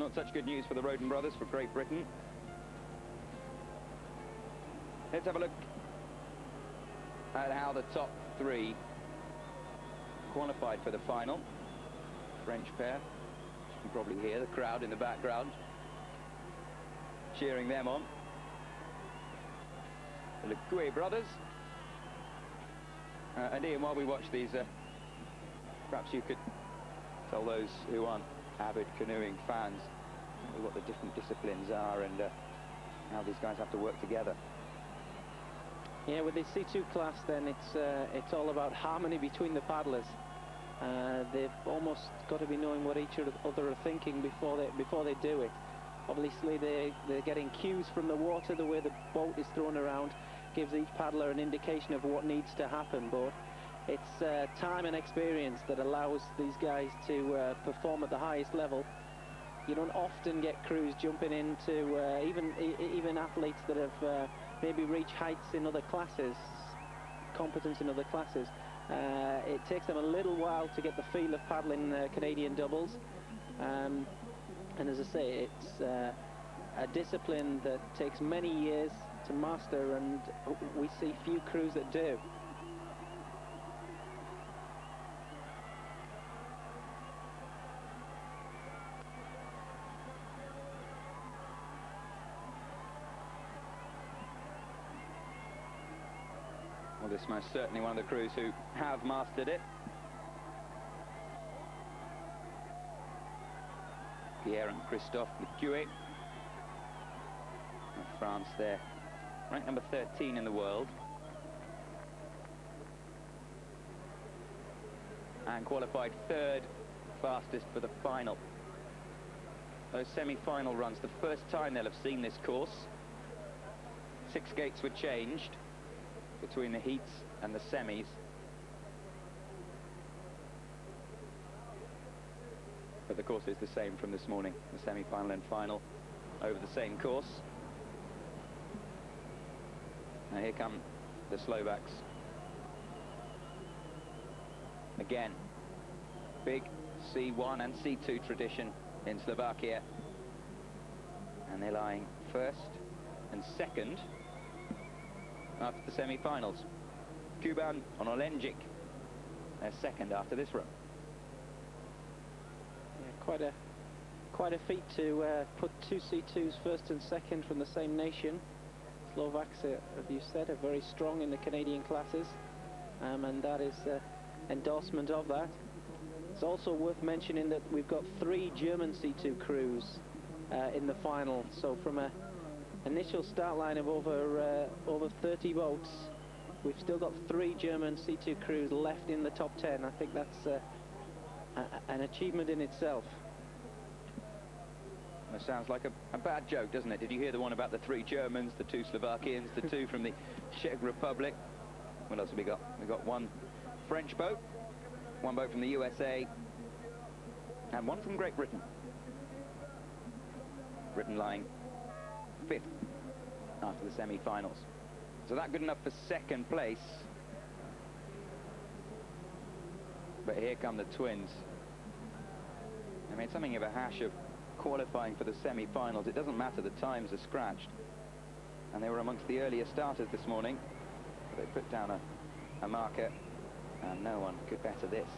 not such good news for the Roden brothers, for Great Britain. Let's have a look at how the top three qualified for the final. French pair. You can probably hear the crowd in the background cheering them on. The Gué brothers. And Ian, while we watch these, perhaps you could tell those who aren't avid canoeing fans what the different disciplines are and how these guys have to work together. Yeah, with the C2 class, then it's all about harmony between the paddlers. They've almost got to be knowing what each other are thinking before they do it. Obviously, they're getting cues from the water. The way the boat is thrown around gives each paddler an indication of what needs to happen. But it's time and experience that allows these guys to perform at the highest level. You don't often get crews jumping into even athletes that have maybe reached heights in other classes, competence in other classes. It takes them a little while to get the feel of paddling Canadian doubles. And as I say, it's a discipline that takes many years to master, and we see few crews that do. Well, this is most certainly one of the crews who have mastered it. Pierre and Christophe Lecuet of France there, ranked number 13 in the world, and qualified third fastest for the final. Those semi-final runs, the first time they'll have seen this course. 6 gates were changed between the heats and the semis. But the course is the same from this morning, the semi-final and final over the same course. Now here come the Slovaks. Again, big C1 and C2 tradition in Slovakia. And they're lying first and second after the semi-finals. Kuban on Olenjik, they're second after this run. Quite a feat to put 2 C2s first and second from the same nation. Slovaks, as you said, are very strong in the Canadian classes, and that is endorsement of that. It's also worth mentioning that we've got 3 German C2 crews in the final. So from an initial start line of over 30 boats, we've still got 3 German C2 crews left in the top 10. I think that's an achievement in itself. That sounds like a bad joke, doesn't it? Did you hear the one about the 3 Germans, the 2 Slovakians, the 2 from the Czech Republic? What else have we got? We've got 1 French boat, 1 boat from the USA, and 1 from Great Britain. Britain lying 5th after the semi-finals. So that good enough for second place. But here come the twins. I mean, something of a hash of qualifying for the semi-finals. It doesn't matter, the times are scratched. And they were amongst the earlier starters this morning. They put down a marker, and no one could better this.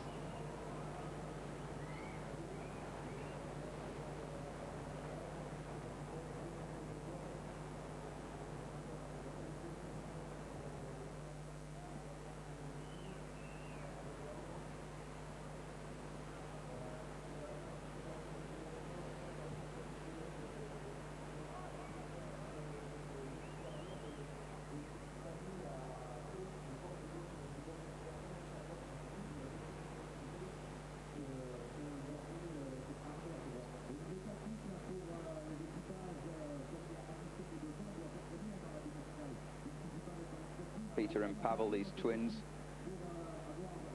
Peter and Pavel, these twins,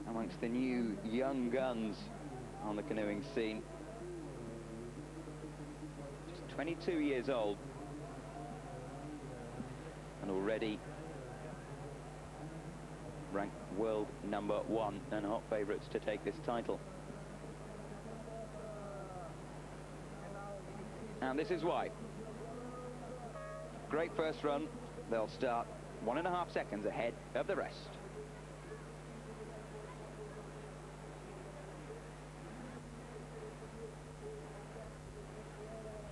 amongst the new young guns on the canoeing scene. Just 22 years old, and already ranked world number 1 and hot favourites to take this title. And this is why. Great first run. They'll start 1.5 seconds ahead of the rest.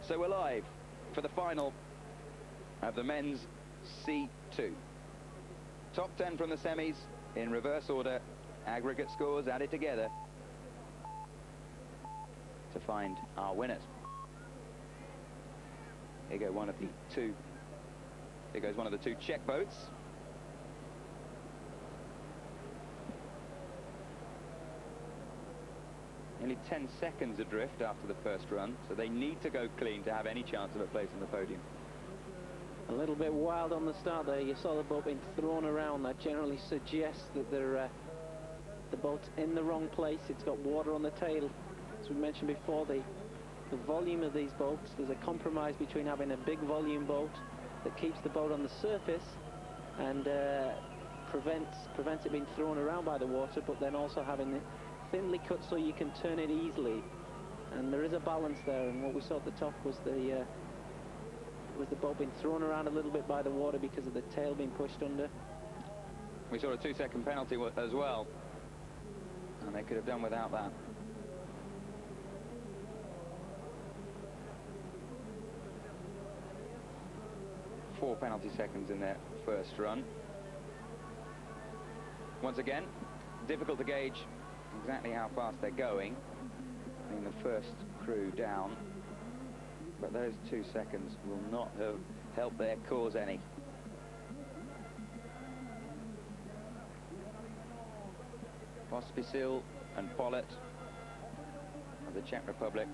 So we're live for the final of the men's C2. Top 10 from the semis in reverse order, aggregate scores added together to find our winners. Here goes one of the two Czech boats. Nearly 10 seconds adrift after the first run, so they need to go clean to have any chance of a place on the podium. A little bit wild on the start there. You saw the boat being thrown around. That generally suggests that the boat's in the wrong place. It's got water on the tail. As we mentioned before, the volume of these boats, there's a compromise between having a big volume boat that keeps the boat on the surface and prevents it being thrown around by the water, but then also having it thinly cut so you can turn it easily. And there is a balance there, and what we saw at the top was the boat being thrown around a little bit by the water because of the tail being pushed under. We saw a 2-second penalty as well, and they could have done without that. Four penalty seconds in their first run. Once again, difficult to gauge exactly how fast they're going. I mean, the first crew down, but those 2 seconds will not have helped their cause any. Pospisil and Pollet of the Czech Republic,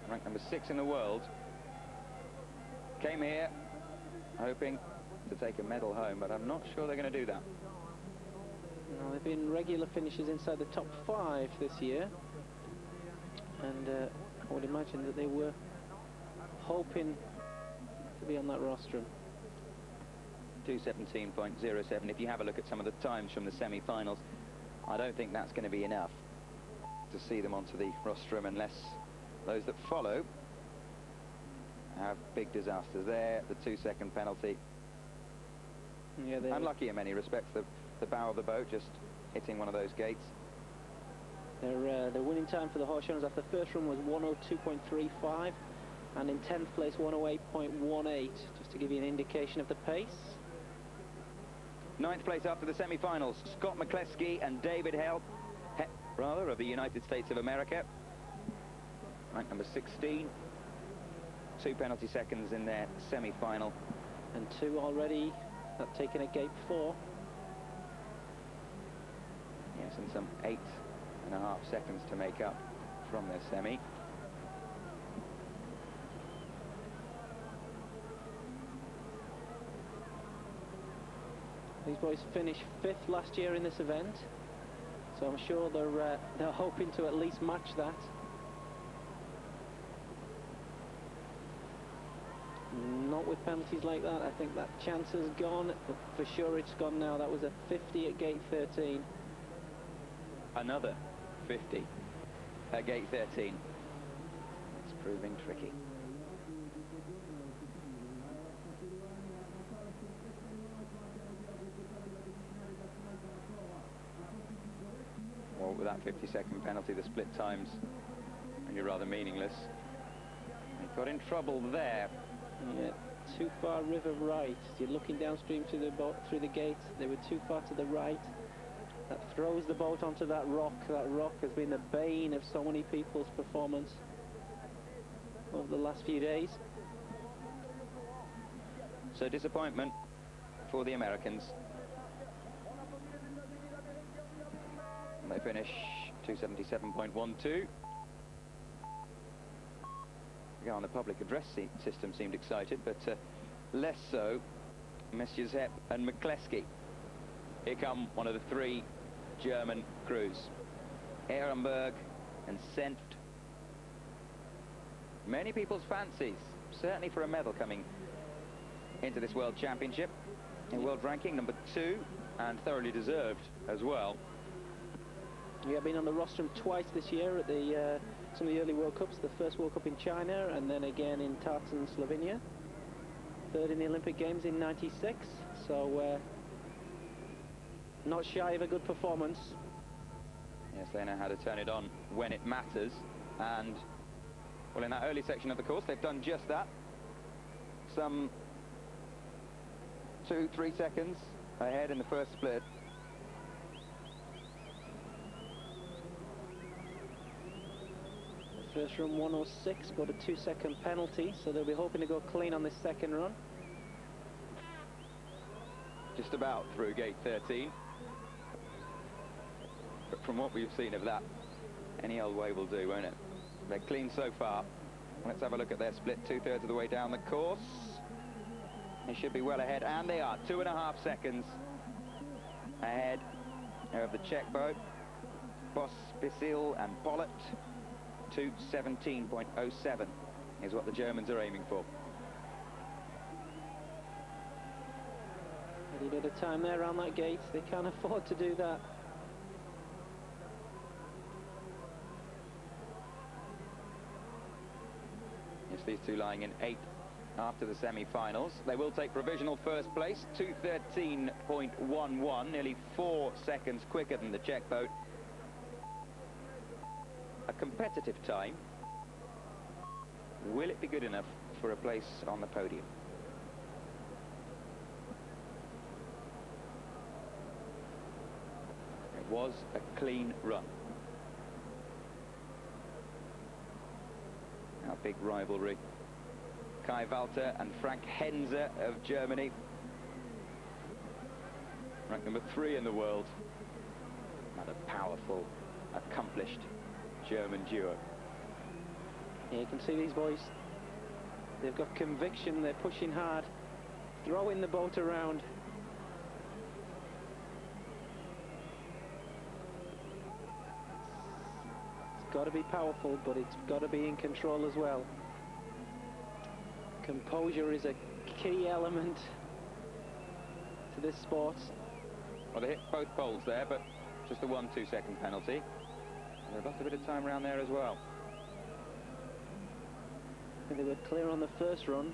ranked number 6 in the world, came here hoping to take a medal home, but I'm not sure they're going to do that. No, they've been regular finishers inside the top 5 this year, and I would imagine that they were hoping to be on that rostrum. 2:17.07. If you have a look at some of the times from the semi-finals, I don't think that's going to be enough to see them onto the rostrum unless those that follow have big disasters. There, the 2-second penalty. Yeah, unlucky in many respects. The bow of the boat just hitting one of those gates. Their winning time for the Horseshoes after the first run was 102.35, and in 10th place 108.18, just to give you an indication of the pace. 9th place after the semi-finals, Scott McCleskey and David Hell, of the United States of America, ranked number 16. 2 penalty seconds in their semi-final. And 2 already, that taken at gate 4. Yes, and some 8.5 seconds to make up from their semi. These boys finished 5th last year in this event, so I'm sure they're hoping to at least match that. Not with penalties like that. I think that chance has gone. For sure it's gone now. That was a 50 at gate 13. Another 50 at gate 13. It's proving tricky. Well, with that 50-second penalty, the split times are rather meaningless. They got in trouble there. Yeah, too far river right. You're looking downstream to the boat through the gate. They were too far to the right. That throws the boat onto that rock. That rock has been the bane of so many people's performance over the last few days. So disappointment for the Americans. And they finish 2:77.12. On the public address system seemed excited, but less so Messieurs Hepp and McCleskey. Here come one of the 3 German crews, Ehrenberg and Senft. Many people's fancies, certainly for a medal coming into this World Championship. In world ranking, number 2, and thoroughly deserved as well. Yeah, been on the rostrum twice this year at the some of the early World Cups, the first World Cup in China, and then again in Tartan, Slovenia. Third in the Olympic Games in '96, so not shy of a good performance. Yes, they know how to turn it on when it matters, and well, in that early section of the course they've done just that. Some 2-3 seconds ahead in the first split. First run 106, but a 2-second penalty, so they'll be hoping to go clean on this second run. Just about through gate 13. But from what we've seen of that, any old way will do, won't it? They're clean so far. Let's have a look at their split 2/3 of the way down the course. They should be well ahead, and they are 2.5 seconds ahead of the Czech boat. Pospisil and Pollitt. 2:17.07 is what the Germans are aiming for. A little bit of time there around that gate. They can't afford to do that. Yes, these two lying in 8th after the semi-finals. They will take provisional first place, 2:13.11, nearly 4 seconds quicker than the Czech boat. A competitive time. Will it be good enough for a place on the podium? It was a clean run. Our big rivalry. Kai Walter and Frank Henze of Germany. Ranked number 3 in the world. Another powerful, accomplished German duo. Yeah, you can see these boys. They've got conviction, they're pushing hard, throwing the boat around. It's got to be powerful, but it's got to be in control as well. Composure is a key element to this sport. Well, they hit both poles there, but just a 1-2 second penalty. And they've lost a bit of time around there as well. And they were clear on the first run,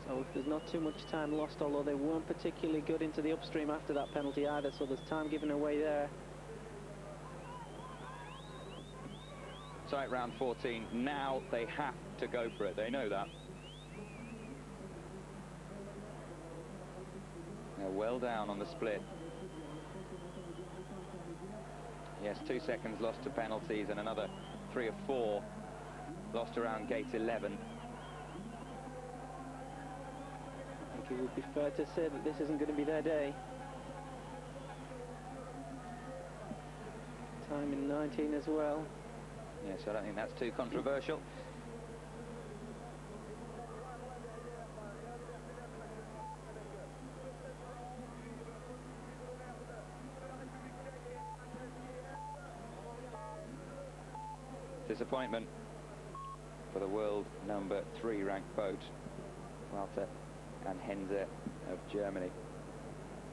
so if there's not too much time lost, although they weren't particularly good into the upstream after that penalty either, so there's time given away there. Tight round 14. Now they have to go for it. They know that. They're well down on the split. Yes, 2 seconds lost to penalties and another 3 or 4 lost around gate 11. I think it would be fair to say that this isn't going to be their day. Time in 19 as well. Yes, I don't think that's too controversial. Disappointment for the world number 3 ranked boat, Walter and Henze of Germany.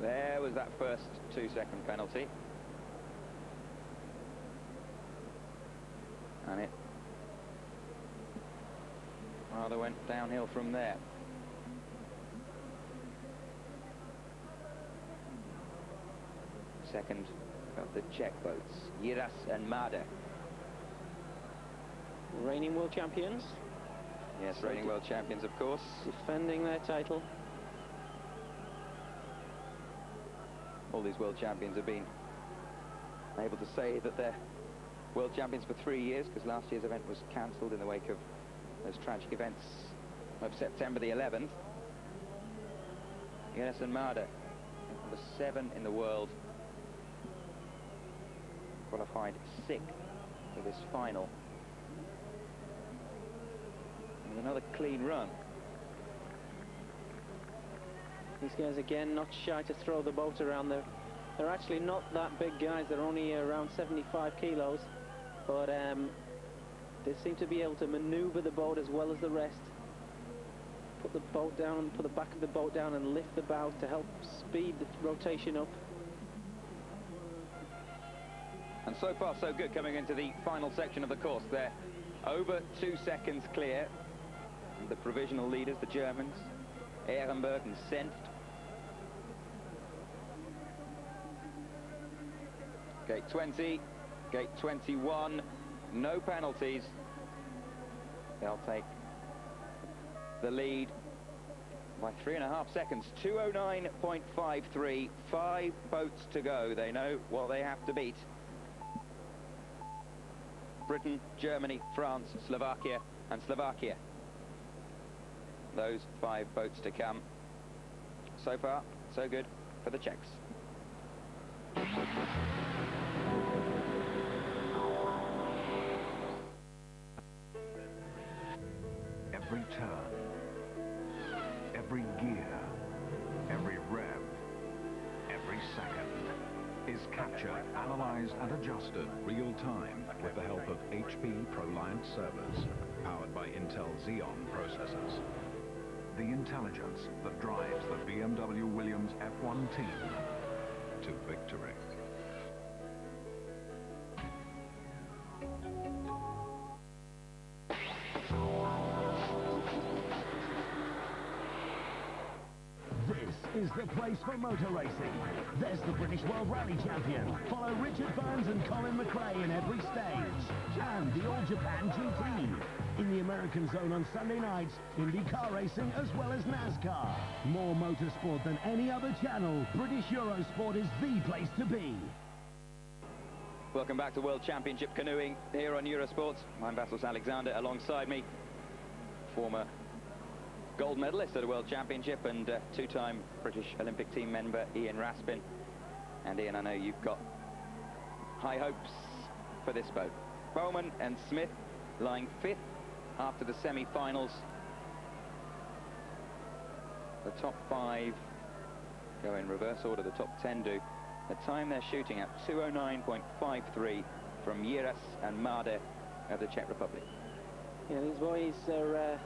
There was that first 2 second penalty. And it rather went downhill from there. Second of the Czech boats, Jiras and Made. Reigning world champions. Yes, reigning world champions, of course. Defending their title. All these world champions have been able to say that they're world champions for 3 years, because last year's event was cancelled in the wake of those tragic events of September the 11th. Jiras and Made, number 7 in the world, qualified 6th for this final. And another clean run. These guys again not shy to throw the boat around. They're actually not that big guys. They're only around 75 kilos, but they seem to be able to maneuver the boat as well as the rest. Put the boat down, put the back of the boat down and lift the bow to help speed the rotation up. And so far, so good coming into the final section of the course. They're over 2 seconds clear. And the provisional leaders, the Germans, Ehrenberg and Senft. Gate 20, gate 21, no penalties. They'll take the lead by 3.5 seconds, 2:09.53, 5 boats to go. They know what they have to beat. Britain, Germany, France, Slovakia and Slovakia. Those 5 boats to come. So far, so good for the Czechs. Every turn, every gear, every rev, every second is captured, analyzed and adjusted real time with the help of HP ProLiant servers powered by Intel Xeon processors. The intelligence that drives the BMW Williams F1 team to victory. This is the place for motor racing. There's the British World Rally Champion. Follow Richard Burns and Colin McRae in every stage. And the All Japan GT. In the American zone on Sunday nights, Indy car racing as well as NASCAR. More motorsport than any other channel. British Eurosport is the place to be. Welcome back to World Championship Canoeing here on Eurosport. I'm Vassos Alexander. Alongside me, former gold medalist at a World Championship and two-time British Olympic team member Ian Raspin. And Ian, I know you've got high hopes for this boat. Bowman and Smith lying 5th after the semi-finals. The top 5 go in reverse order, the top 10 do. The time they're shooting at 2:09.53 from Jiras and Made of the Czech Republic. Yeah, these boys are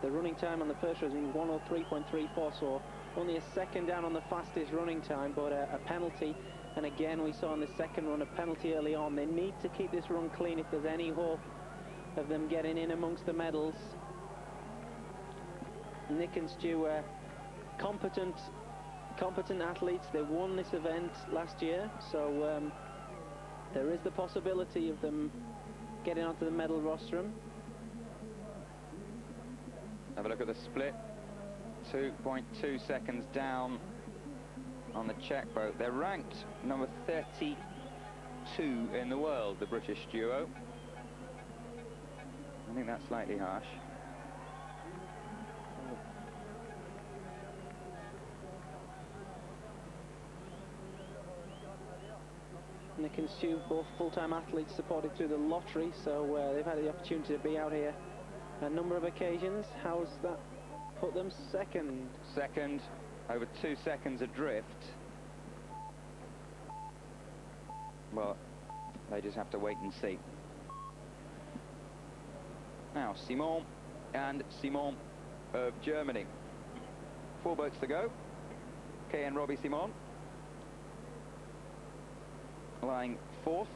the running time on the first race is 1:03.34, so only a second down on the fastest running time, but a penalty. And again, we saw in the second run a penalty early on. They need to keep this run clean if there's any hope of them getting in amongst the medals. Nick and Stu are competent athletes. They won this event last year, so there is the possibility of them getting onto the medal rostrum. Have a look at the split. 2.2 seconds down on the Czech boat. They're ranked number 32 in the world, the British duo. I think that's slightly harsh. Nick and Stu, both full-time athletes supported through the lottery, so they've had the opportunity to be out here a number of occasions. How's that put them? Second. Second, over 2 seconds adrift. Well, they just have to wait and see. Now, Simon and Simon of Germany. 4 boats to go. Kay and Robbie Simon lying 4th,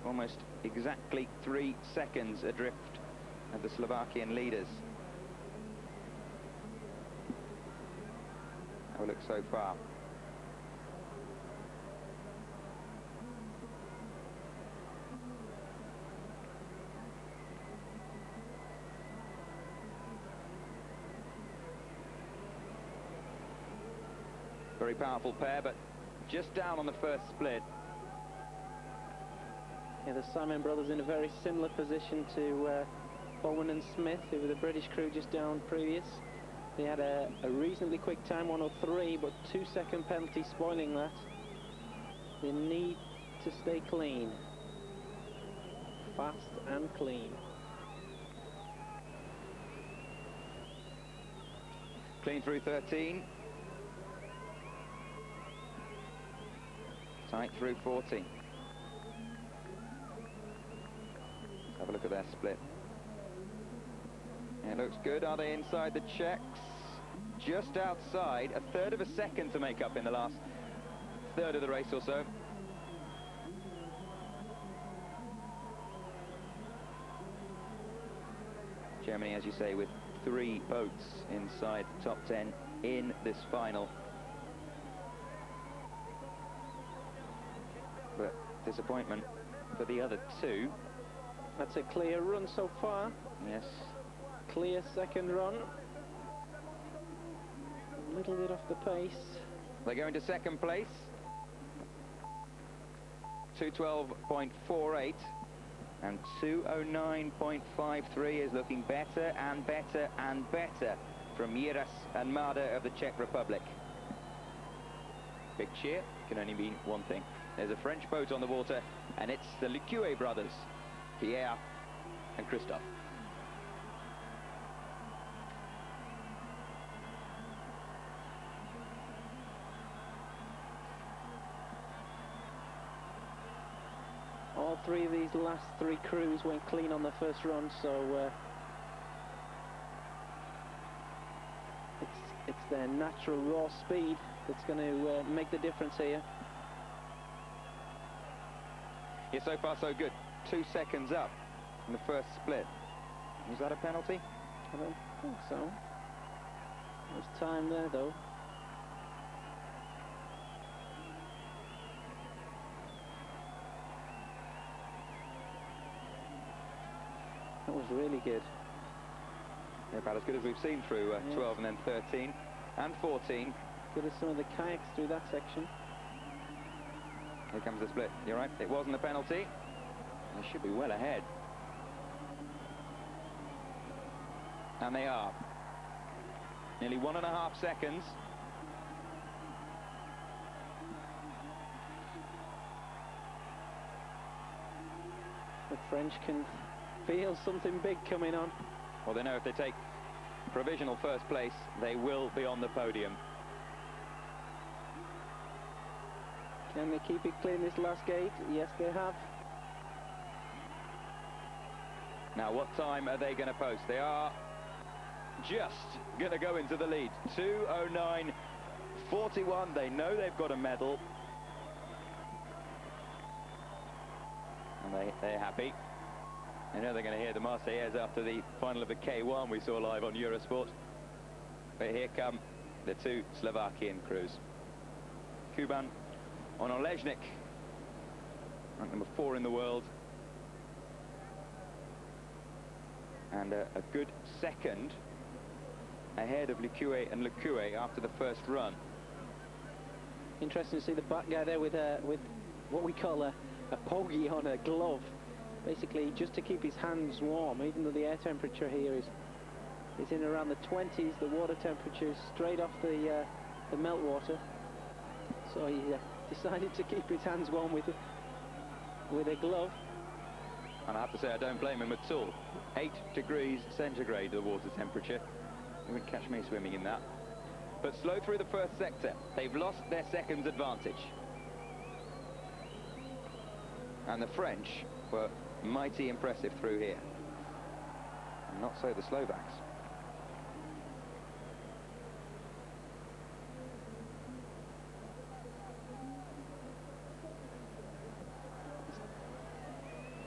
almost exactly 3 seconds adrift of the Slovakian leaders. Have a look so far. Very powerful pair, but just down on the first split. Yeah, the Simon brothers in a very similar position to Bowen and Smith, who were the British crew just down previous. They had a reasonably quick time, 1:03, but 2-second penalty spoiling that. They need to stay clean. Fast and clean. Clean through 13. Tight through 40. Have a look at their split. It looks good. Are they inside the Czechs? Just outside. 1/3 of a second to make up in the last third of the race or so. Germany, as you say, with 3 boats inside the top 10 in this final. But disappointment for the other 2. That's a clear run so far. Yes. Clear second run. A little bit off the pace. They go into second place. 2:12.48 and 2:09.53 is looking better and better and better from Maurice and Mada of the Czech Republic. Big cheer can only mean one thing. There's a French boat on the water, and it's the Lecuyer brothers, Pierre and Christophe. All 3 of these last 3 crews went clean on the first run, so it's their natural raw speed that's going to make the difference here. Yeah, so far so good. 2 seconds up in the first split. Was that a penalty? I don't think so. There's time there, though. That was really good. Yeah, about as good as we've seen through 12 and then 13 and 14. Good as some of the kayaks through that section. Here comes the split. You're right, it wasn't a penalty. They should be well ahead. And they are. Nearly 1.5 seconds. The French can feel something big coming on. Well, they know if they take provisional first place, they will be on the podium. Can they keep it clean this last gate? Yes, they have. Now, what time are they going to post? They are just going to go into the lead. 2:09.41. They know they've got a medal. And they're happy. They know they're going to hear the Marseillaise after the final of the K1 we saw live on Eurosport. But here come the 2 Slovakian crews. Kuban Onoleznik, ranked number 4 in the world. And a good second ahead of Lecuyer and Lecuyer after the first run. Interesting to see the back guy there with what we call a pogey on a glove. Basically just to keep his hands warm, even though the air temperature here is in around the 20s. The water temperature is straight off the meltwater. So he decided to keep his hands warm with a glove. And I have to say, I don't blame him at all. 8 degrees centigrade, the water temperature. You wouldn't catch me swimming in that. But slow through the first sector. They've lost their seconds advantage. And the French were mighty impressive through here. And not so the Slovaks.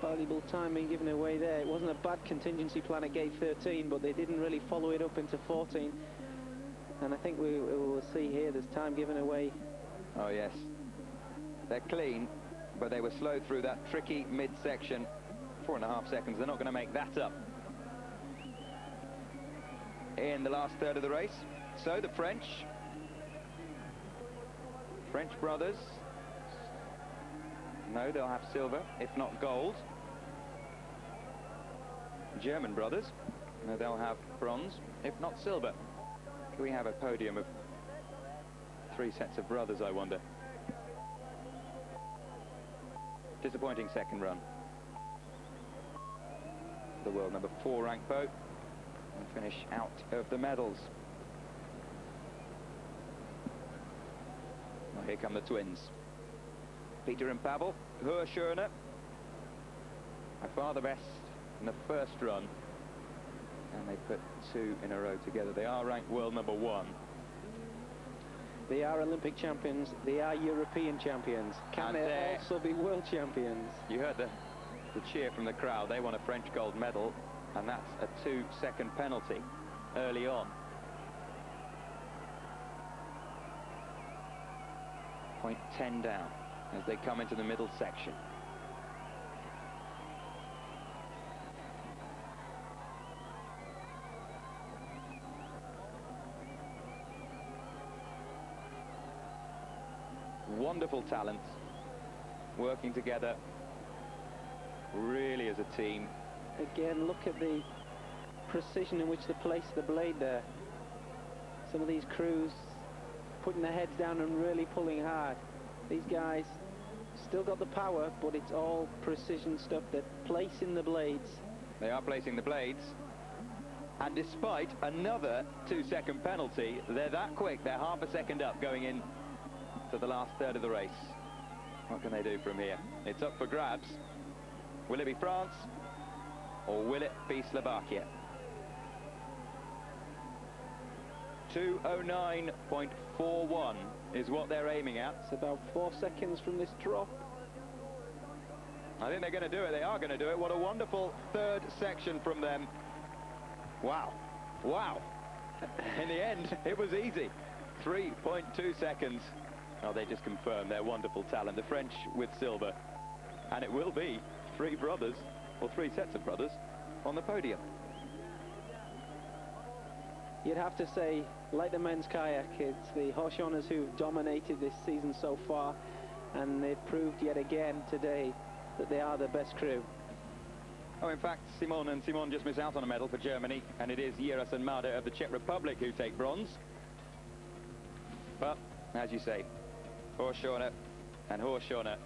Valuable time being given away there. It wasn't a bad contingency plan at gate 13, but they didn't really follow it up into 14. And I think we will see here there's time given away. Oh yes. They're clean, but they were slow through that tricky mid-section. 4.5 seconds. They're not going to make that up in the last third of the race. So the French brothers, no, they'll have silver, if not gold. German brothers, no, they'll have bronze, if not silver. Can we have a podium of 3 sets of brothers, I wonder? Disappointing second run. The world number 4 ranked boat and finish out of the medals. Well, here come the twins. Peter and Pavel, Hurschurner, by far the best in the first run, and they put 2 in a row together. They are ranked world number 1. They are Olympic champions, they are European champions. Can they also be world champions? You heard the cheer from the crowd. They won a French gold medal. And that's a 2-second penalty early on. Point 10 down as they come into the middle section. Wonderful talent, working together really as a team. Again, look at the precision in which they place the blade there. Some of these crews putting their heads down and really pulling hard. These guys still got the power, but it's all precision stuff. They're placing the blades. They are placing the blades. And despite another 2-second penalty, they're that quick. They're half a second up going in to the last third of the race. What can they do from here? It's up for grabs. Will it be France or will it be Slovakia? 2:09.41 is what they're aiming at. It's about 4 seconds from this drop. I think they're going to do it. They are going to do it. What a wonderful third section from them. Wow. Wow. In the end, it was easy. 3.2 seconds. Oh, they just confirmed their wonderful talent. The French with silver. And it will be 3 brothers, or 3 sets of brothers, on the podium. You'd have to say, like the men's kayak, it's the Haushourners who've dominated this season so far, and they've proved yet again today that they are the best crew. Oh, in fact, Simon and Simon just miss out on a medal for Germany, and it is Jiras and Made of the Czech Republic who take bronze. But, as you say, Haushourne and Haushourne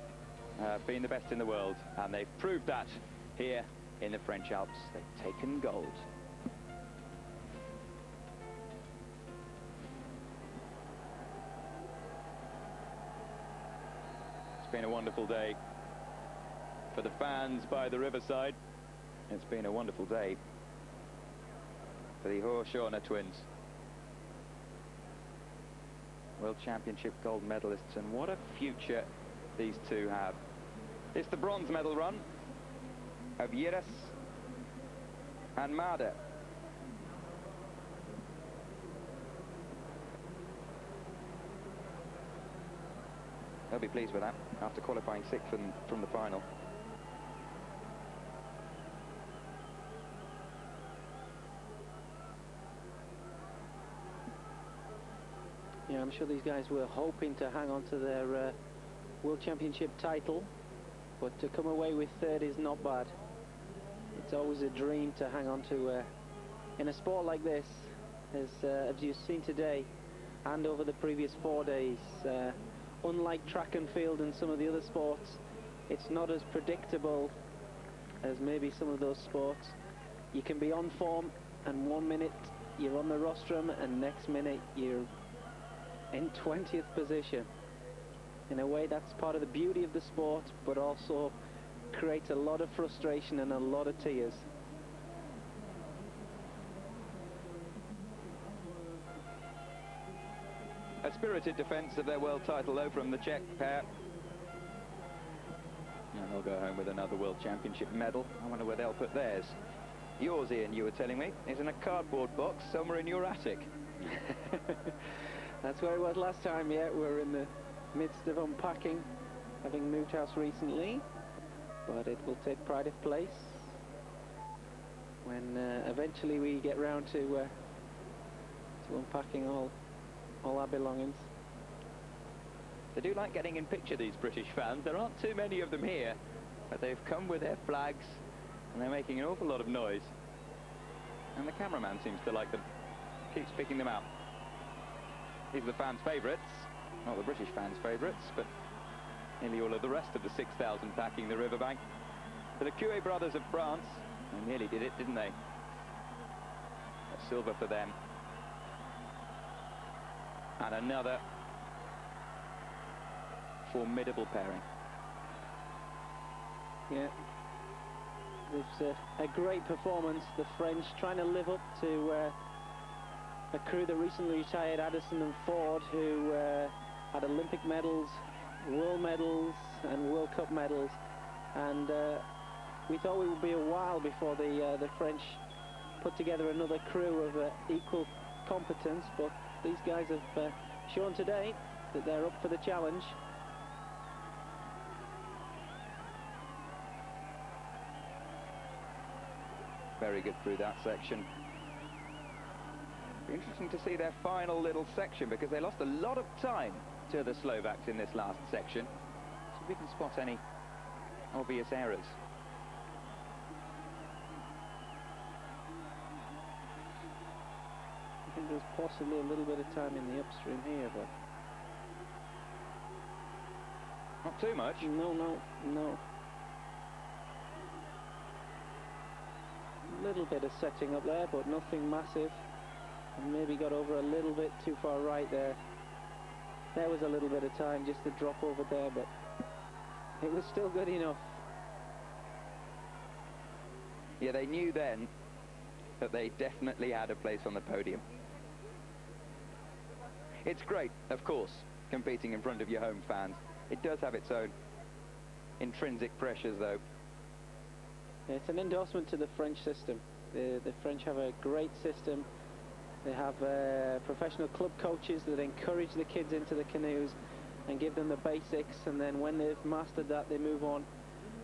have been the best in the world, and they've proved that here in the French Alps. They've taken gold. It's been a wonderful day for the fans by the riverside. It's been a wonderful day for the Haushourne twins. World Championship gold medalists, and what a future these two have. It's the bronze medal run of Jiras and Made. They'll be pleased with that after qualifying 6th from the final. Yeah, I'm sure these guys were hoping to hang on to their World Championship title, but to come away with 3rd is not bad. It's always a dream to hang on to in a sport like this, as you've seen today and over the previous 4 days. Unlike track and field and some of the other sports, it's not as predictable as maybe some of those sports. You can be on form, and 1 minute you're on the rostrum, and next minute you're in 20th position. In a way, that's part of the beauty of the sport, but also creates a lot of frustration and a lot of tears. A spirited defence of their world title, though, from the Czech pair. And they'll go home with another World Championship medal. I wonder where they'll put theirs. Yours, Ian, you were telling me, is in a cardboard box somewhere in your attic. That's where it was last time. Yeah, we're in the midst of unpacking, having moved house recently, but it will take pride of place when eventually we get round to unpacking all our belongings. They do like getting in picture, these British fans. There aren't too many of them here, but they've come with their flags and they're making an awful lot of noise. And the cameraman seems to like them, keeps picking them out. These are the fans' favourites, not the British fans' favourites, but nearly all of the rest of the 6,000 packing the riverbank. For the Coué brothers of France, they nearly did it, didn't they? A silver for them. And another formidable pairing. Yeah, it's a great performance. The French trying to live up to a crew that recently retired, Addison and Ford, who had Olympic medals, world medals and World Cup medals, and we thought it would be a while before the French put together another crew of equal competence, but these guys have shown today that they're up for the challenge. Very good through that section. Be interesting to see their final little section, because they lost a lot of time to the Slovaks in this last section. So we can spot any obvious errors. I think there's possibly a little bit of time in the upstream here, but not too much. No. A little bit of setting up there, but nothing massive. And maybe got over a little bit too far right there. There was a little bit of time just to drop over there, but it was still good enough. Yeah, they knew then that they definitely had a place on the podium. It's great, of course, competing in front of your home fans. It does have its own intrinsic pressures, though. It's an endorsement to the French system. The French have a great system. They have professional club coaches that encourage the kids into the canoes and give them the basics, and then when they've mastered that, they move on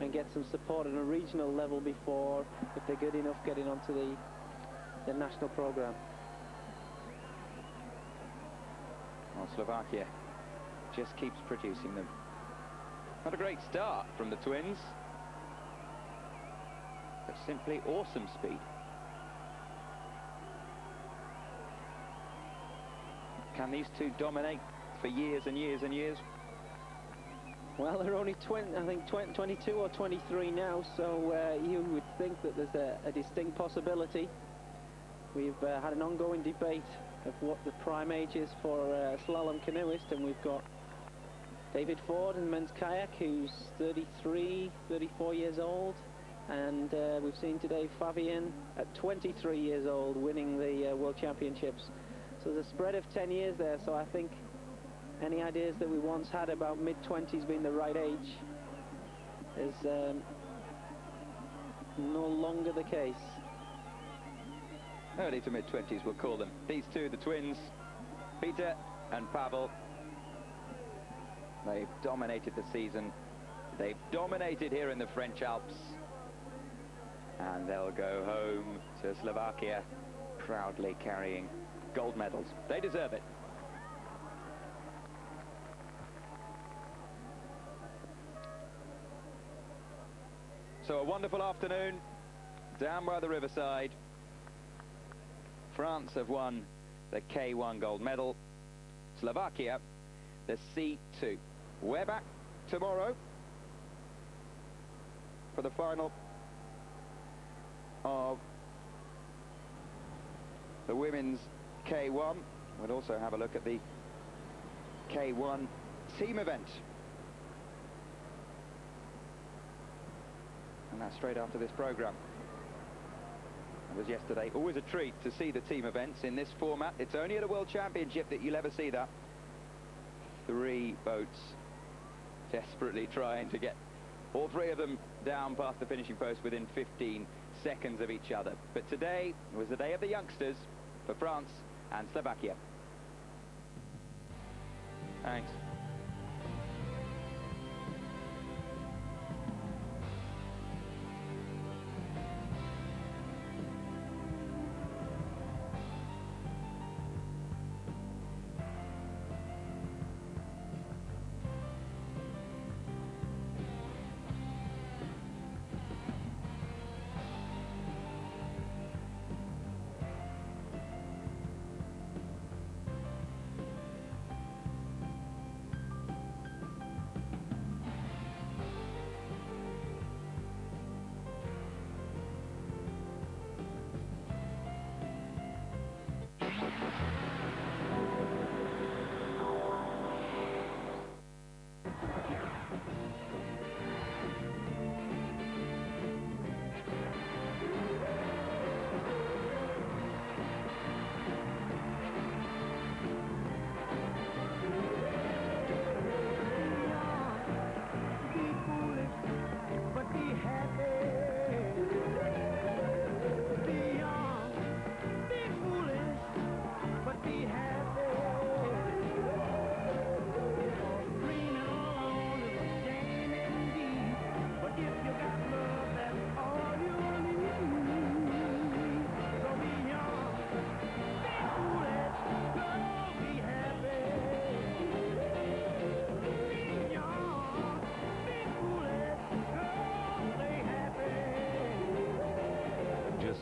and get some support on a regional level before, if they're good enough, getting onto the national program. Well, Slovakia just keeps producing them. Not a great start from the twins, but simply awesome speed. Can these two dominate for years and years and years? Well, they're only 22 or 23 now, so you would think that there's a distinct possibility. We've had an ongoing debate of what the prime age is for a slalom canoeist, and we've got David Ford in men's kayak, who's 33, 34 years old, and we've seen today Fabien at 23 years old winning the World Championships. So there's a spread of 10 years there, so I think any ideas that we once had about mid-20s being the right age is no longer the case. Early to mid-20s, we'll call them. These two, the twins, Peter and Pavel. They've dominated the season. They've dominated here in the French Alps. And they'll go home to Slovakia, proudly carrying gold medals. They deserve it. So a wonderful afternoon down by the riverside. France have won the K1 gold medal. Slovakia, the C2. We're back tomorrow for the final of the women's K1. We'll also have a look at the K1 team event. And that's straight after this programme. It was yesterday. Always a treat to see the team events in this format. It's only at a World Championship that you'll ever see that. 3 boats desperately trying to get all 3 of them down past the finishing post within 15 seconds of each other. But today was the day of the youngsters for France and Slovakia. Thanks.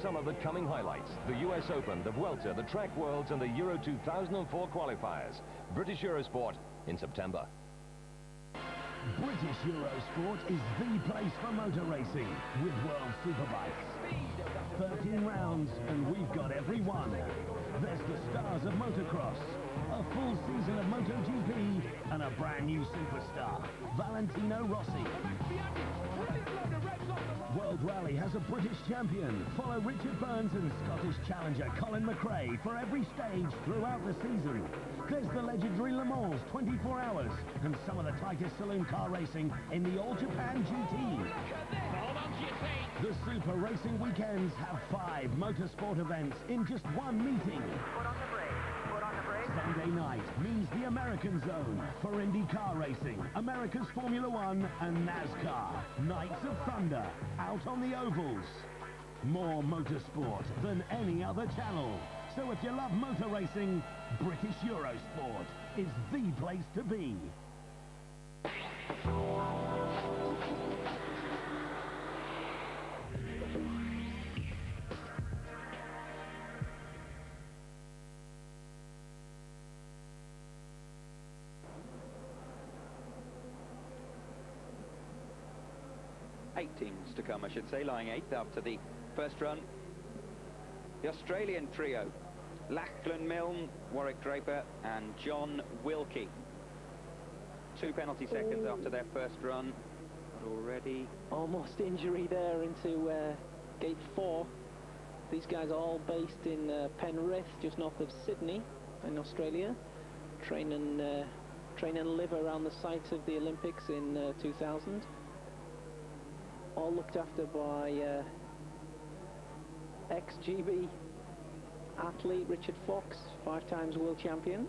some of the coming highlights. The US Open, the Vuelta, the Track Worlds and the Euro 2004 qualifiers. British Eurosport in September. British Eurosport is the place for motor racing with World Superbikes. 13 rounds and we've got every one. There's the stars of motocross, a full season of MotoGP and a brand new superstar, Valentino Rossi. World Rally has a British champion. Follow Richard Burns and Scottish challenger Colin McRae for every stage throughout the season. There's the legendary Le Mans 24 hours and some of the tightest saloon car racing in the All Japan GT. The Super Racing Weekends have 5 motorsport events in just one meeting. Sunday night means the American Zone for IndyCar racing, America's Formula One and NASCAR. Nights of Thunder, out on the ovals. More motorsport than any other channel. So if you love motor racing, British Eurosport is the place to be. Eight teams to come, I should say, lying 8th after the first run. The Australian trio, Lachlan Milne, Warwick Draper and John Wilkie. 2 penalty seconds after their first run. But already... Almost injury there into gate 4. These guys are all based in Penrith, just north of Sydney in Australia. Train and live around the site of the Olympics in 2000. All looked after by ex-GB athlete Richard Fox, 5 times world champion.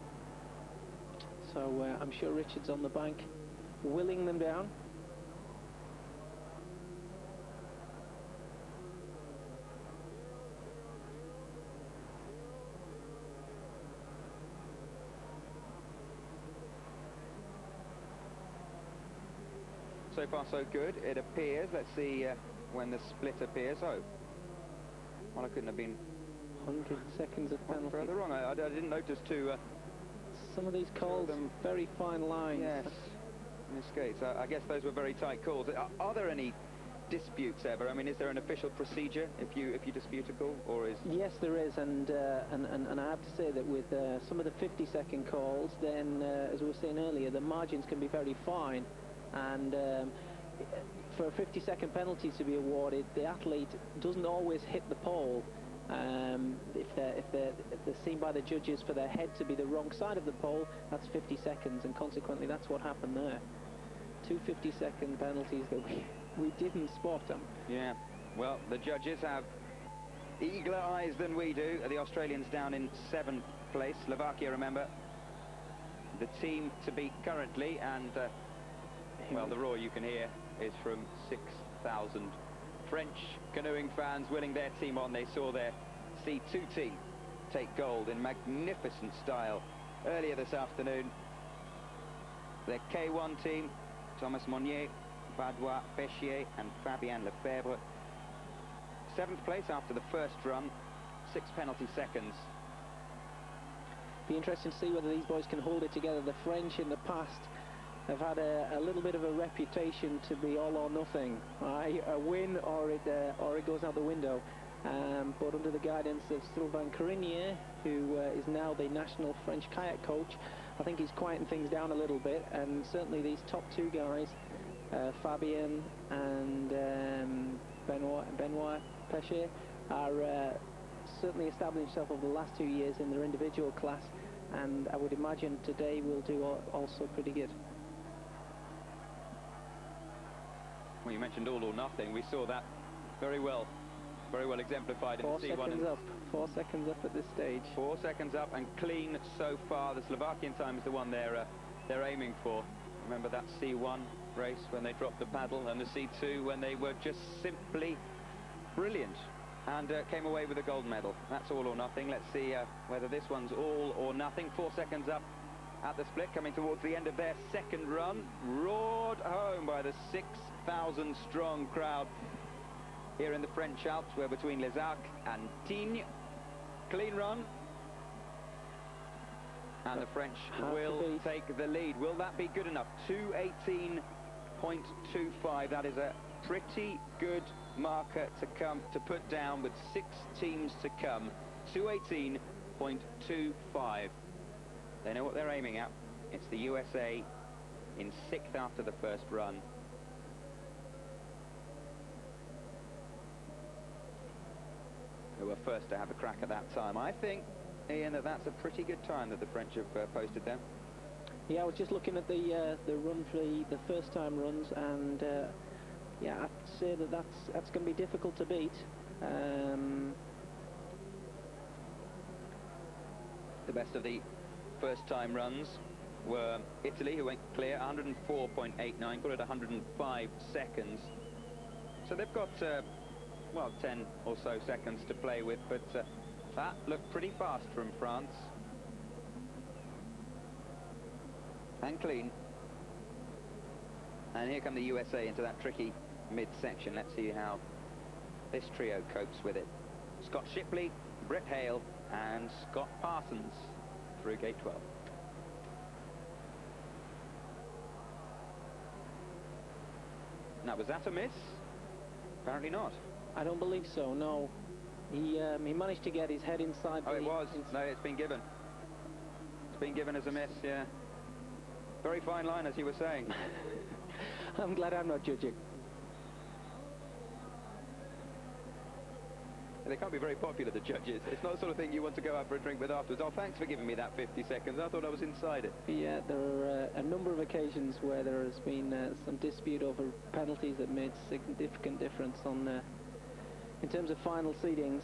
So I'm sure Richard's on the bank willing them down. So far so good, it appears. Let's see when the split appears. Oh, well, I couldn't have been 100 seconds of penalty. further wrong. I didn't notice some of these calls, very fine lines. Yes, in this case. I guess those were very tight calls. Are there any disputes ever? I mean, is there an official procedure if you dispute a call, or is... Yes, there is, and I have to say that with some of the 50-second calls, then, as we were saying earlier, the margins can be very fine. And for 50-second penalties to be awarded, the athlete doesn't always hit the pole. If they're seen by the judges for their head to be the wrong side of the pole, that's 50 seconds, and consequently that's what happened there. 2 50-second penalties that we didn't spot them. Yeah, well, the judges have eagler eyes than we do. The Australians down in 7th place. Slovakia, remember, the team to beat currently, and well, the roar you can hear is from 6,000 French canoeing fans willing their team on. They saw their C2 team take gold in magnificent style earlier this afternoon. Their K1 team, Thomas Monnier, Badois Péchier and Fabien Lefebvre. 7th place after the first run, 6 penalty seconds. Be interesting to see whether these boys can hold it together. The French in the past have had a little bit of a reputation to be all or nothing. A win or it goes out the window. But under the guidance of Sylvain Carignier, who is now the national French kayak coach, I think he's quieting things down a little bit. And certainly these top 2 guys, Fabien and Benoit Péchier, are certainly established themselves over the last 2 years in their individual class. And I would imagine today will do also pretty good. Well, you mentioned all or nothing. We saw that very well exemplified in the C1. 4 seconds up. 4 seconds up at this stage. 4 seconds up and clean so far. The Slovakian time is the one they're aiming for. Remember that C1 race when they dropped the paddle, and the C2 when they were just simply brilliant and came away with a gold medal. That's all or nothing. Let's see whether this one's all or nothing. 4 seconds up at the split, coming towards the end of their second run, roared home by the 6,000 strong crowd. here in the French Alps. We're between Les Arcs and Tignes. Clean run. And the French will take the lead. Will that be good enough? 2:18.25. That is a pretty good marker to put down with 6 teams to come. 2:18.25. They know what they're aiming at. It's the USA in 6th after the first run. Who were first to have a crack at that time. I think, Ian, that's a pretty good time that the French have posted there. Yeah, I was just looking at the run for the first time runs, and yeah, I'd say that's going to be difficult to beat. The best of the first time runs were Italy, who went clear, 104.89, got it 105 seconds. So they've got well, 10 or so seconds to play with, but that looked pretty fast from France. And clean. And here come the USA into that tricky mid-section. Let's see how this trio copes with it. Scott Shipley, Brett Hale, and Scott Parsons through gate 12. Now, was that a miss? Apparently not. I don't believe so, no. He managed to get his head inside. Oh, it was. No, it's been given. It's been given as a miss, yeah. Very fine line, as you were saying. I'm glad I'm not judging. They can't be very popular, the judges. It's not the sort of thing you want to go out for a drink with afterwards. Oh, thanks for giving me that 50 seconds. I thought I was inside it. Yeah, there are a number of occasions where there has been some dispute over penalties that made significant difference on in terms of final seedings.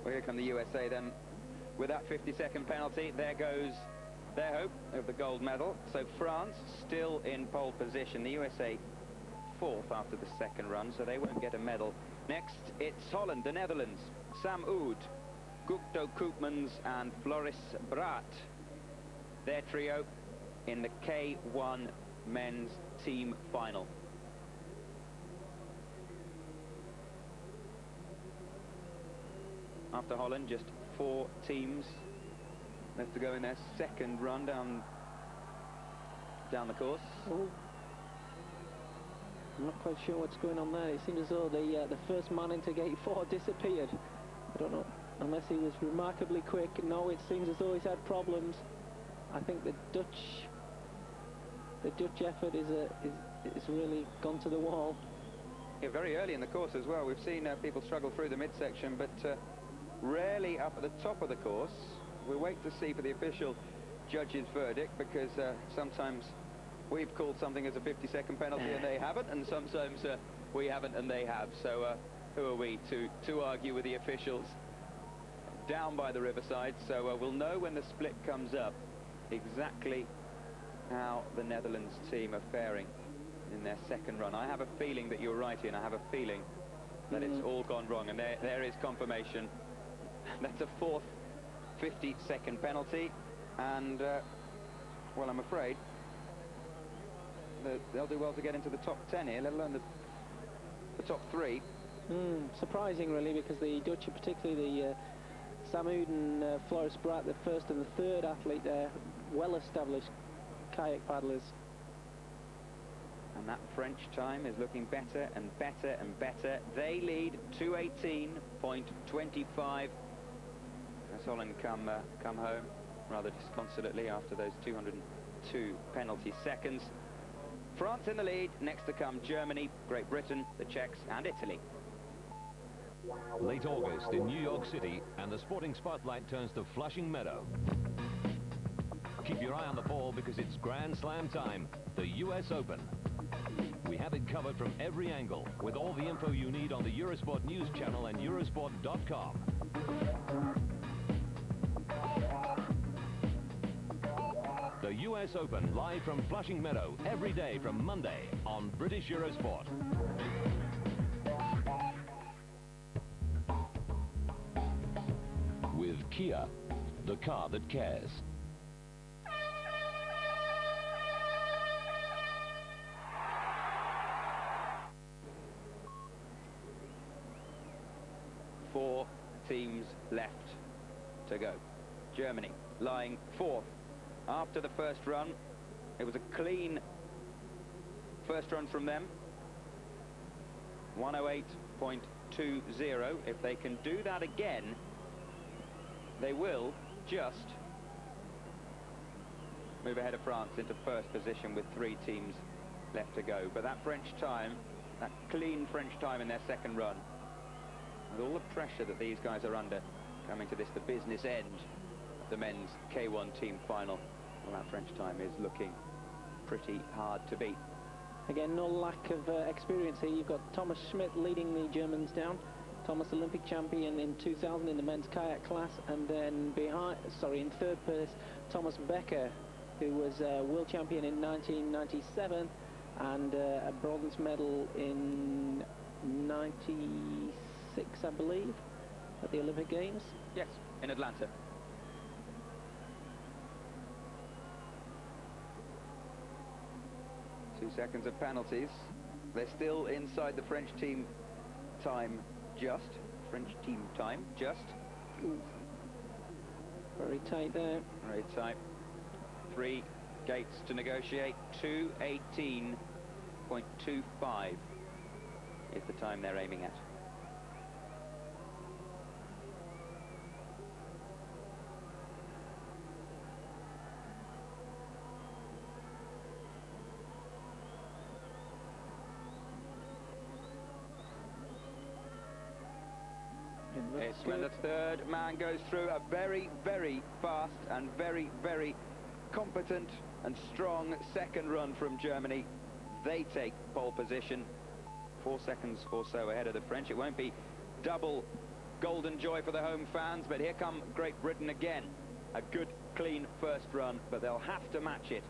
Well, here come the USA then. With that 50-second penalty, there goes their hope of the gold medal. So France still in pole position. The USA 4th after the second run, so they won't get a medal. Next, it's Holland, the Netherlands, Sam Oud, Gukto Koopmans and Floris Braat. Their trio in the K1 men's team final. After Holland, just 4 teams left to go in their second run down the course. Oh. I'm not quite sure what's going on there. It seems as though the first man into gate 4 disappeared. I don't know, unless he was remarkably quick. No, it seems as though he's had problems. I think the Dutch effort is really gone to the wall. Yeah, very early in the course as well. We've seen people struggle through the midsection, but rarely up at the top of the course. We'll wait to see for the official judge's verdict, because sometimes we've called something as a 50-second penalty and they haven't, and sometimes we haven't and they have. So who are we to argue with the officials down by the riverside? So we'll know when the split comes up exactly how the Netherlands team are faring in their second run. I have a feeling that you're right, Ian. I have a feeling that it's all gone wrong, and there is confirmation. That's a 4th 50-second penalty, and well, I'm afraid they'll do well to get into the top 10 here, let alone the top 3. Surprising, really, because the Dutch, particularly the Sam Oud and Floris Braat, the first and the third athlete there, well-established kayak paddlers. And that French time is looking better and better and better. They lead 2:18.25. As Holland come home rather disconsolately after those 202 penalty seconds. France in the lead. Next to come Germany, Great Britain, the Czechs and Italy. Late August in New York City, and the sporting spotlight turns to Flushing Meadow. Keep your eye on the ball, because it's Grand Slam time, the US Open. We have it covered from every angle, with all the info you need on the Eurosport News channel and Eurosport.com. The US Open, live from Flushing Meadow, every day from Monday on British Eurosport. With Kia, the car that cares. teams left to go. Germany lying fourth after the first run. It was a clean first run from them. 108.20. If they can do that again, they will just move ahead of France into first position with 3 teams left to go. But that French time, that clean French time in their second run, with all the pressure that these guys are under coming to this, the business end of the men's K1 team final, well, that French time is looking pretty hard to beat. Again, no lack of experience here. You've got Thomas Schmidt leading the Germans down. Thomas, Olympic champion in 2000 in the men's kayak class, and then in third place, Thomas Becker, who was world champion in 1997 and a bronze medal in 96, I believe, at the Olympic Games. Yes, in Atlanta. Two seconds of penalties. They're still inside the French team time just. French team time just. Ooh. Very tight there. Very tight. 3 gates to negotiate. 2:18.25 is the time they're aiming at. It's when the third man goes through. A very, very fast and very, very competent and strong second run from Germany. They take pole position, 4 seconds or so ahead of the French. It won't be double golden joy for the home fans, but here come Great Britain again. A good, clean first run, but they'll have to match it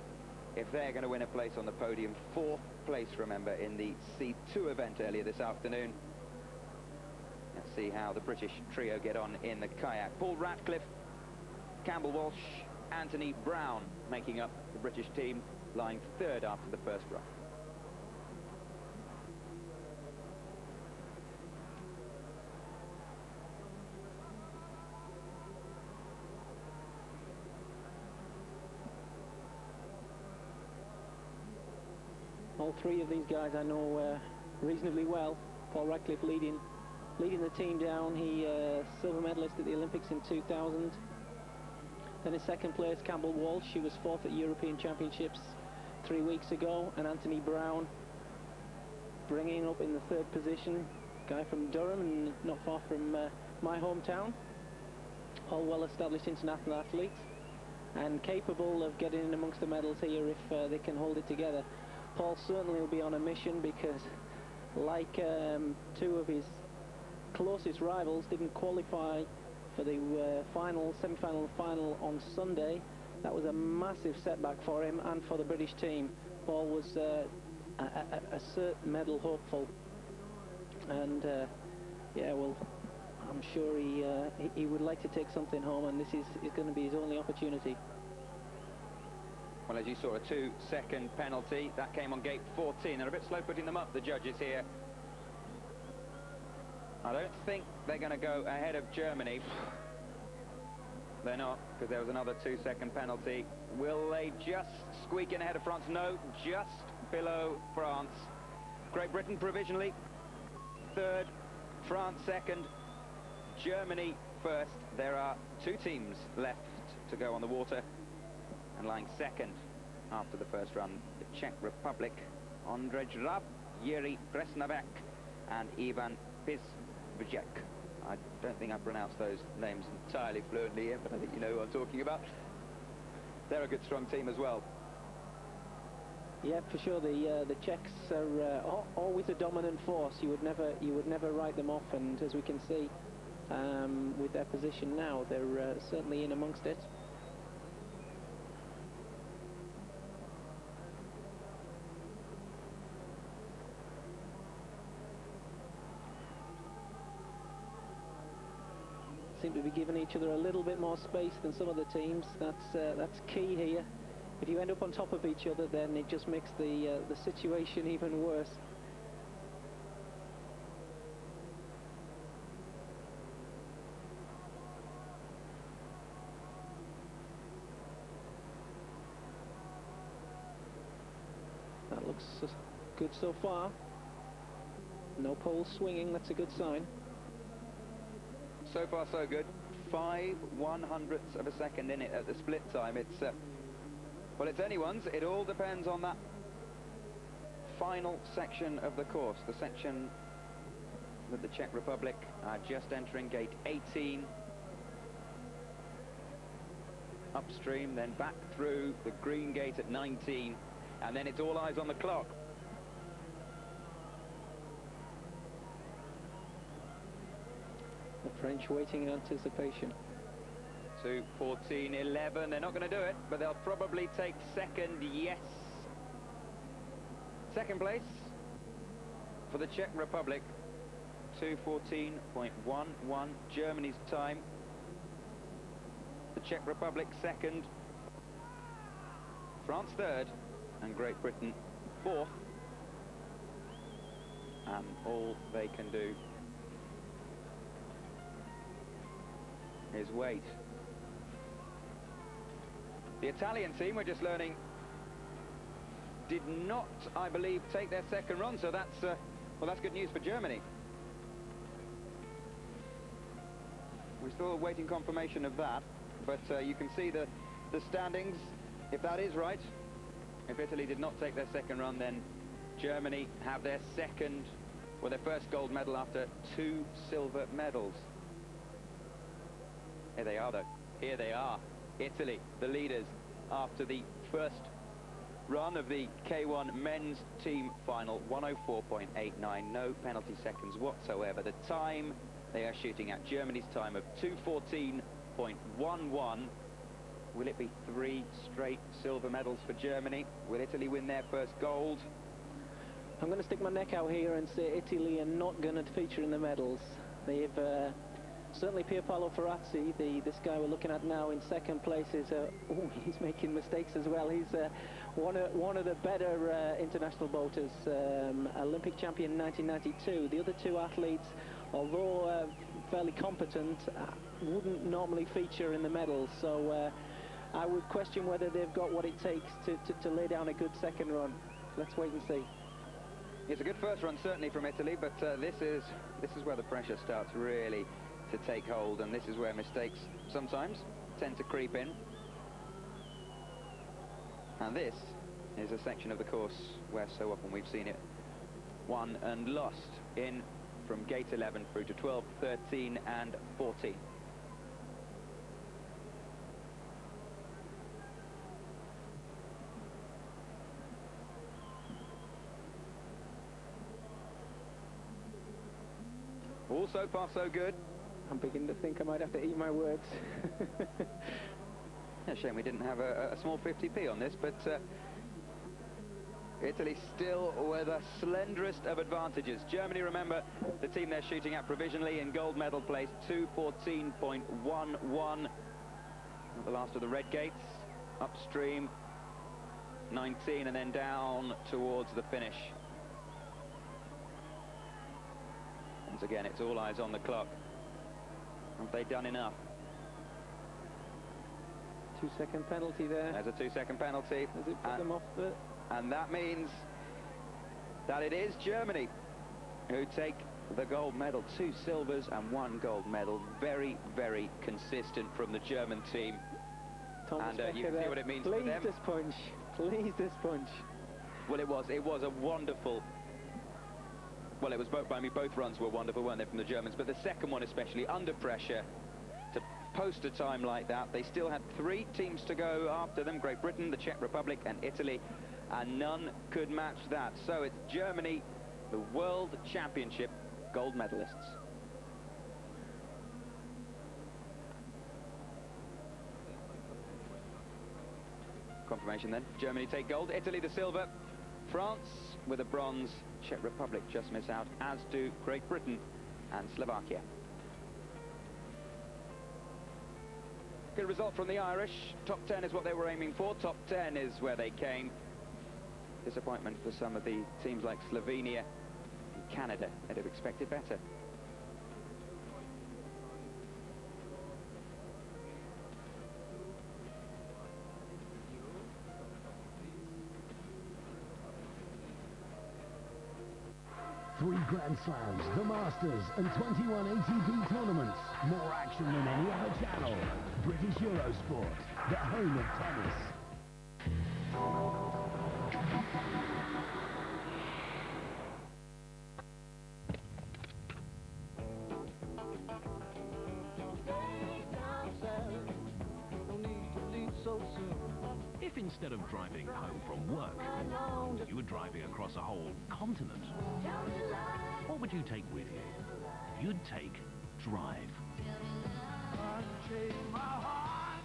if they're going to win a place on the podium. 4th place, remember, in the C2 event earlier this afternoon. Let's see how the British trio get on in the kayak. Paul Ratcliffe, Campbell Walsh, Anthony Brown making up the British team, lying third after the first run. All 3 of these guys I know reasonably well. Paul Ratcliffe leading the team down. He silver medalist at the Olympics in 2000. Then in second place, Campbell Walsh. He was 4th at European Championships 3 weeks ago. And Anthony Brown bringing up in the 3rd position. Guy from Durham, and not far from my hometown. All well-established international athletes and capable of getting in amongst the medals here if they can hold it together. Paul certainly will be on a mission because, like 2 of his closest rivals, didn't qualify for the semi-final and final on Sunday. That was a massive setback for him and for the British team. Paul was a cert medal hopeful, and yeah, well, I'm sure he would like to take something home, and this is going to be his only opportunity. Well, as you saw, a 2-second penalty. That came on gate 14. They're a bit slow putting them up, the judges here. I don't think they're going to go ahead of Germany. They're not, because there was another 2-second penalty. Will they just squeak in ahead of France? No, just below France. Great Britain provisionally 3rd, France 2nd, Germany 1st. There are 2 teams left to go on the water, and lying 2nd after the first run, the Czech Republic. Ondrej Rab, Jiří Presnavek, and Ivan Pizvjek. I don't think I pronounced those names entirely fluently here, but I think you know who I'm talking about. They're a good, strong team as well. Yeah, for sure. The Czechs are always a dominant force. You would never write them off, and as we can see with their position now, they're certainly in amongst it. Seem to be giving each other a little bit more space than some of the teams. That's key here. If you end up on top of each other, then it just makes the situation even worse. looks good so far. No pole swinging, that's a good sign. So far so good. 5/100ths of a second in it at the split time. It's well, it's anyone's. It all depends on that final section of the course, the section that the Czech Republic are just entering, gate 18. Upstream, then back through the green gate at 19, and then it's all eyes on the clock. The French waiting in anticipation. 2:14.11. They're not going to do it, but they'll probably take second. Yes. Second place for the Czech Republic. 2:14.11. Germany's time. The Czech Republic second. France third. And Great Britain fourth. And all they can do is wait. The Italian team, we're just learning, did not, I believe, take their second run, so that's well, that's good news for Germany. We're still awaiting confirmation of that, but you can see the standings. If that is right, if Italy did not take their second run, then Germany have their second, well, their first gold medal after 2 silver medals. Here they are, though. Here they are. Italy, the leaders, after the first run of the K1 men's team final. 1:04.89, no penalty seconds whatsoever. The time they are shooting at, Germany's time of 2:14.11. Will it be 3 straight silver medals for Germany? Will Italy win their first gold? I'm going to stick my neck out here and say Italy are not going to feature in the medals. They've certainly Pierpaolo Ferrazzi, this guy we're looking at now in second place, is he's making mistakes as well. He's one of the better international boaters, Olympic champion in 1992. The other 2 athletes, although fairly competent, wouldn't normally feature in the medals. So I would question whether they've got what it takes to lay down a good second run. Let's wait and see. It's a good first run, certainly, from Italy, but this is where the pressure starts really to take hold, and this is where mistakes sometimes tend to creep in. And this is a section of the course where so often we've seen it won and lost in from gate 11 through to 12, 13 and 14. All so far so good. I'm beginning to think I might have to eat my words. A shame we didn't have a small 50p on this, but Italy still with the slenderest of advantages. Germany, remember, the team they're shooting at provisionally in gold medal place, 2:14.11. At the last of the red gates, upstream, 19, and then down towards the finish. Once again, it's all eyes on the clock. Have they done enough? 2-second penalty there. There's a 2-second penalty. Does it put them off the... And that means that it is Germany who take the gold medal. 2 silvers and 1 gold medal. Very, very consistent from the German team. Thomas and you can see what it means for them. Please this punch. Please this punch. Well, it was a wonderful... Well, it was both runs were wonderful, weren't they, from the Germans, but the second one especially, under pressure, to post a time like that. They still had 3 teams to go after them, Great Britain, the Czech Republic and Italy, and none could match that. So it's Germany, the World Championship gold medalists. Confirmation then, Germany take gold, Italy the silver, France with a bronze, Czech Republic just miss out, as do Great Britain and Slovakia. Good result from the Irish. Top 10 is what they were aiming for. Top 10 is where they came. Disappointment for some of the teams like Slovenia and Canada. They'd have expected better. 3 Grand Slams, the Masters, and 21 ATP tournaments. More action than any other channel. British Eurosport, the home of tennis. If instead of driving home from work, you were driving across a whole continent, what would you take with you? You'd take Drive.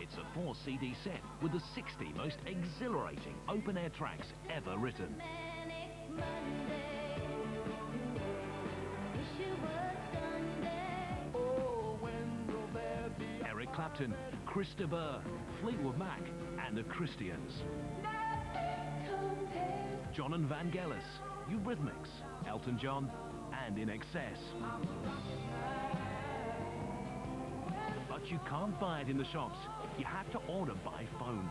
It's a 4 CD set with the 60 most exhilarating open-air tracks ever written. Eric Clapton, Chris de Burgh, Fleetwood Mac, and the Christians. John and Vangelis, Eurythmics, Elton John, and In Excess. But you can't buy it in the shops. You have to order by phone.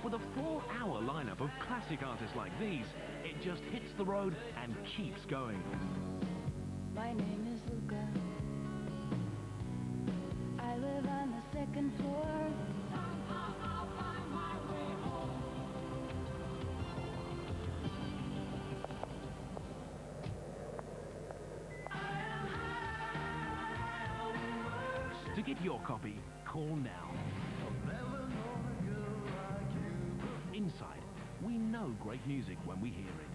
With a 4-hour lineup of classic artists like these, it just hits the road and keeps going. My name is Luca. I live on the 2nd floor. To get your copy, call now. Inside, we know great music when we hear it.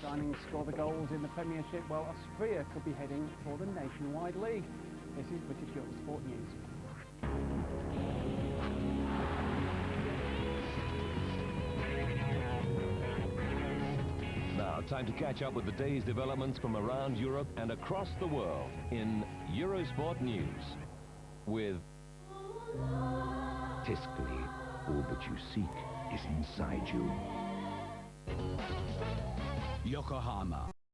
Signing score the goals in the Premiership, while Austria could be heading for the Nationwide League. This is British Eurosport News. Now, time to catch up with the day's developments from around Europe and across the world in Eurosport News with... Tiscali, all that you seek is inside you. Yokohama.